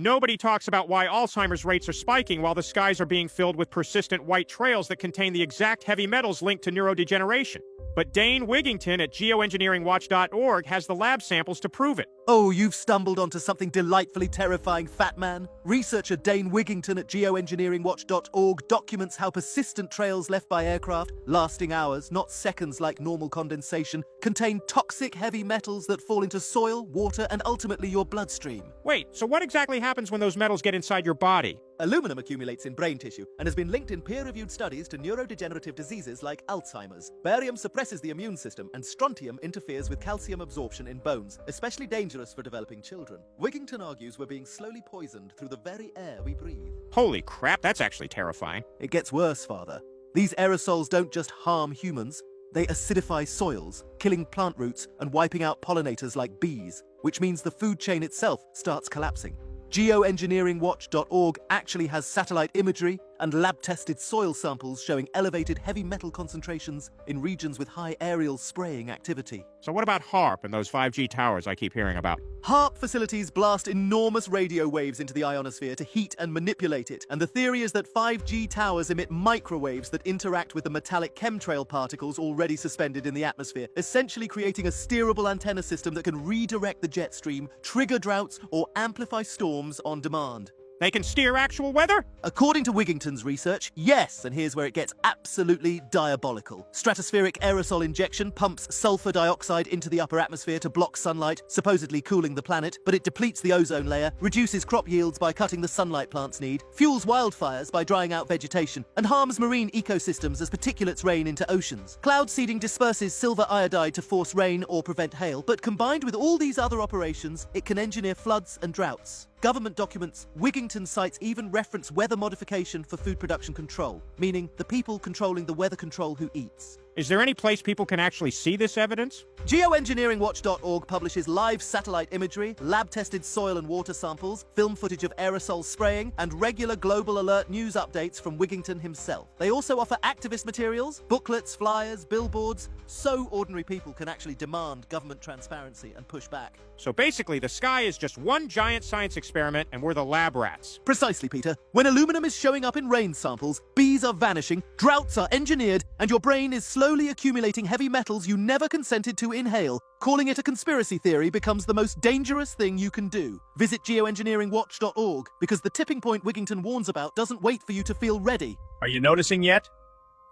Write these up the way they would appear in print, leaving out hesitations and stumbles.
Nobody talks about why Alzheimer's rates are spiking while the skies are being filled with persistent white trails that contain the exact heavy metals linked to neurodegeneration. But Dane Wigington at Geoengineeringwatch.org has the lab samples to prove it. Oh, you've stumbled onto something delightfully terrifying, fat man. Researcher Dane Wigington at Geoengineeringwatch.org documents how persistent trails left by aircraft, lasting hours, not seconds like normal condensation, contain toxic heavy metals that fall into soil, water, and ultimately your bloodstream. Wait, so what exactly happens when those metals get inside your body? Aluminum accumulates in brain tissue and has been linked in peer-reviewed studies to neurodegenerative diseases like Alzheimer's. Barium suppresses the immune system, and strontium interferes with calcium absorption in bones, especially dangerous for developing children. Wigington argues we're being slowly poisoned through the very air we breathe. Holy crap, that's actually terrifying. It gets worse, Father. These aerosols don't just harm humans, they acidify soils, killing plant roots and wiping out pollinators like bees, which means the food chain itself starts collapsing. Geoengineeringwatch.org actually has satellite imagery and lab-tested soil samples showing elevated heavy metal concentrations in regions with high aerial spraying activity. So what about HARP and those 5G towers I keep hearing about? HARP facilities blast enormous radio waves into the ionosphere to heat and manipulate it, and the theory is that 5G towers emit microwaves that interact with the metallic chemtrail particles already suspended in the atmosphere, essentially creating a steerable antenna system that can redirect the jet stream, trigger droughts, or amplify storms on demand. They can steer actual weather? According to Wigington's research, yes, and here's where it gets absolutely diabolical. Stratospheric aerosol injection pumps sulfur dioxide into the upper atmosphere to block sunlight, supposedly cooling the planet, but it depletes the ozone layer, reduces crop yields by cutting the sunlight plants need, fuels wildfires by drying out vegetation, and harms marine ecosystems as particulates rain into oceans. Cloud seeding disperses silver iodide to force rain or prevent hail, but combined with all these other operations, it can engineer floods and droughts. Government documents, Wigington sites even reference weather modification for food production control, meaning the people controlling the weather control who eats. Is there any place people can actually see this evidence? Geoengineeringwatch.org publishes live satellite imagery, lab-tested soil and water samples, film footage of aerosol spraying, and regular global alert news updates from Wigington himself. They also offer activist materials, booklets, flyers, billboards, so ordinary people can actually demand government transparency and push back. So basically, the sky is just one giant science experiment, and we're the lab rats. Precisely, Peter. When aluminum is showing up in rain samples, bees are vanishing, droughts are engineered, and your brain is slowly accumulating heavy metals you never consented to inhale, calling it a conspiracy theory becomes the most dangerous thing you can do. Visit geoengineeringwatch.org, because the tipping point Wigington warns about doesn't wait for you to feel ready. Are you noticing yet?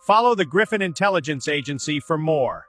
Follow the Griffin Intelligence Agency for more.